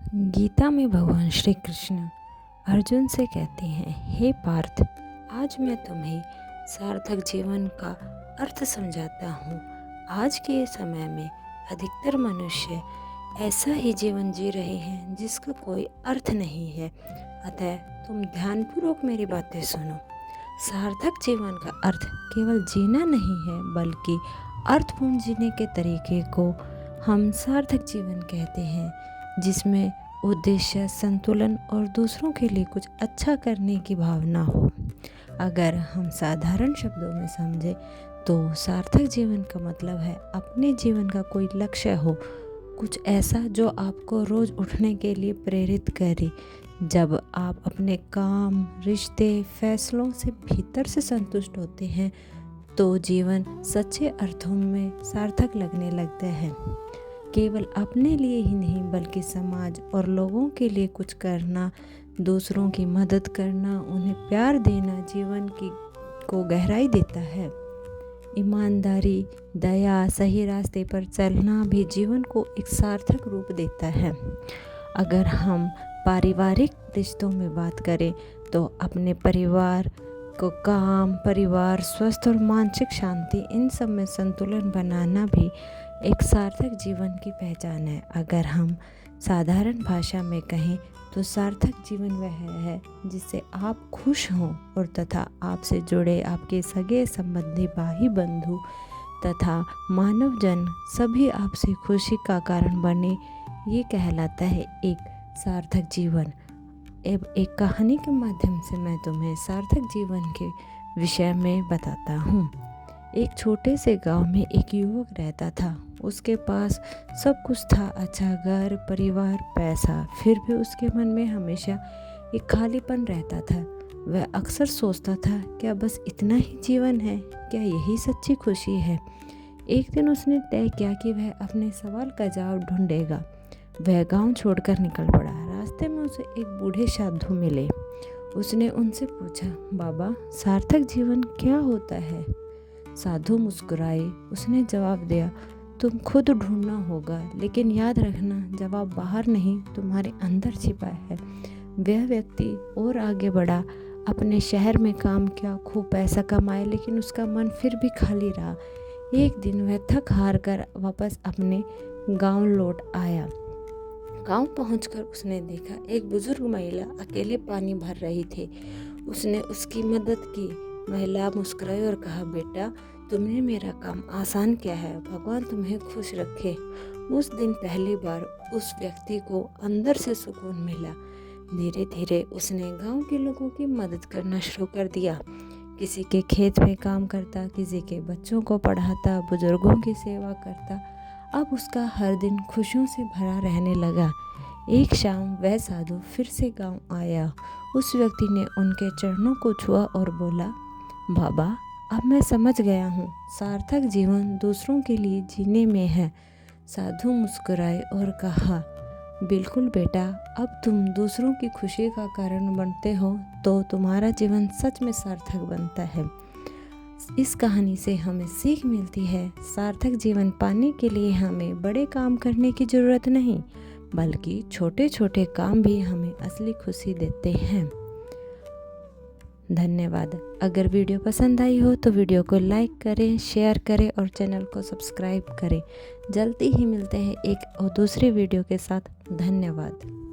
गीता में भगवान श्री कृष्ण अर्जुन से कहते हैं, हे पार्थ, आज मैं तुम्हें सार्थक जीवन का अर्थ समझाता हूँ। आज के समय में अधिकतर मनुष्य ऐसा ही जीवन जी रहे हैं जिसका कोई अर्थ नहीं है। अतः तुम ध्यानपूर्वक मेरी बातें सुनो। सार्थक जीवन का अर्थ केवल जीना नहीं है, बल्कि अर्थपूर्ण जीने के तरीके को हम सार्थक जीवन कहते हैं, जिसमें उद्देश्य, संतुलन और दूसरों के लिए कुछ अच्छा करने की भावना हो। अगर हम साधारण शब्दों में समझें तो सार्थक जीवन का मतलब है अपने जीवन का कोई लक्ष्य हो, कुछ ऐसा जो आपको रोज़ उठने के लिए प्रेरित करे। जब आप अपने काम, रिश्ते, फैसलों से भीतर से संतुष्ट होते हैं तो जीवन सच्चे अर्थों में सार्थक लगने लगता है। केवल अपने लिए ही नहीं, बल्कि समाज और लोगों के लिए कुछ करना, दूसरों की मदद करना, उन्हें प्यार देना जीवन को गहराई देता है। ईमानदारी, दया, सही रास्ते पर चलना भी जीवन को एक सार्थक रूप देता है। अगर हम पारिवारिक रिश्तों में बात करें तो अपने परिवार को काम, परिवार, स्वस्थ और मानसिक शांति, इन सब में संतुलन बनाना भी एक सार्थक जीवन की पहचान है। अगर हम साधारण भाषा में कहें तो सार्थक जीवन वह है जिससे आप खुश हों और तथा आपसे जुड़े आपके सगे संबंधी, भाई बंधु तथा मानव जन सभी आपसे खुशी का कारण बने। ये कहलाता है एक सार्थक जीवन। अब एक कहानी के माध्यम से मैं तुम्हें सार्थक जीवन के विषय में बताता हूँ। एक छोटे से गांव में एक युवक रहता था। उसके पास सब कुछ था, अच्छा घर, परिवार, पैसा। फिर भी उसके मन में हमेशा एक खालीपन रहता था। वह अक्सर सोचता था, क्या बस इतना ही जीवन है? क्या यही सच्ची खुशी है? एक दिन उसने तय किया कि वह अपने सवाल का जवाब ढूंढेगा। वह गांव छोड़कर निकल पड़ा। रास्ते में उसे एक बूढ़े साधु मिले। उसने उनसे पूछा, बाबा, सार्थक जीवन क्या होता है? साधु मुस्कुराए। उसने जवाब दिया, तुम खुद ढूंढना होगा, लेकिन याद रखना, जवाब बाहर नहीं, तुम्हारे अंदर छिपा है। वह व्यक्ति और आगे बढ़ा, अपने शहर में काम किया, खूब पैसा कमाया, लेकिन उसका मन फिर भी खाली रहा। एक दिन वह थक हार कर वापस अपने गांव लौट आया। गांव पहुंचकर उसने देखा एक बुजुर्ग महिला अकेले पानी भर रही थी। उसने उसकी मदद की। महिला मुस्कुराई और कहा, बेटा, तुमने मेरा काम आसान किया है, भगवान तुम्हें खुश रखे। उस दिन पहली बार उस व्यक्ति को अंदर से सुकून मिला। धीरे धीरे उसने गांव के लोगों की मदद करना शुरू कर दिया। किसी के खेत में काम करता, किसी के बच्चों को पढ़ाता, बुजुर्गों की सेवा करता। अब उसका हर दिन खुशियों से भरा रहने लगा। एक शाम वह साधु फिर से गांव आया। उस व्यक्ति ने उनके चरणों को छुआ और बोला, बाबा, अब मैं समझ गया हूँ, सार्थक जीवन दूसरों के लिए जीने में है। साधु मुस्कुराए और कहा, बिल्कुल बेटा, अब तुम दूसरों की खुशी का कारण बनते हो तो तुम्हारा जीवन सच में सार्थक बनता है। इस कहानी से हमें सीख मिलती है, सार्थक जीवन पाने के लिए हमें बड़े काम करने की ज़रूरत नहीं, बल्कि छोटे छोटे काम भी हमें असली खुशी देते हैं। धन्यवाद। अगर वीडियो पसंद आई हो तो वीडियो को लाइक करें, शेयर करें और चैनल को सब्सक्राइब करें। जल्दी ही मिलते हैं एक और दूसरी वीडियो के साथ। धन्यवाद।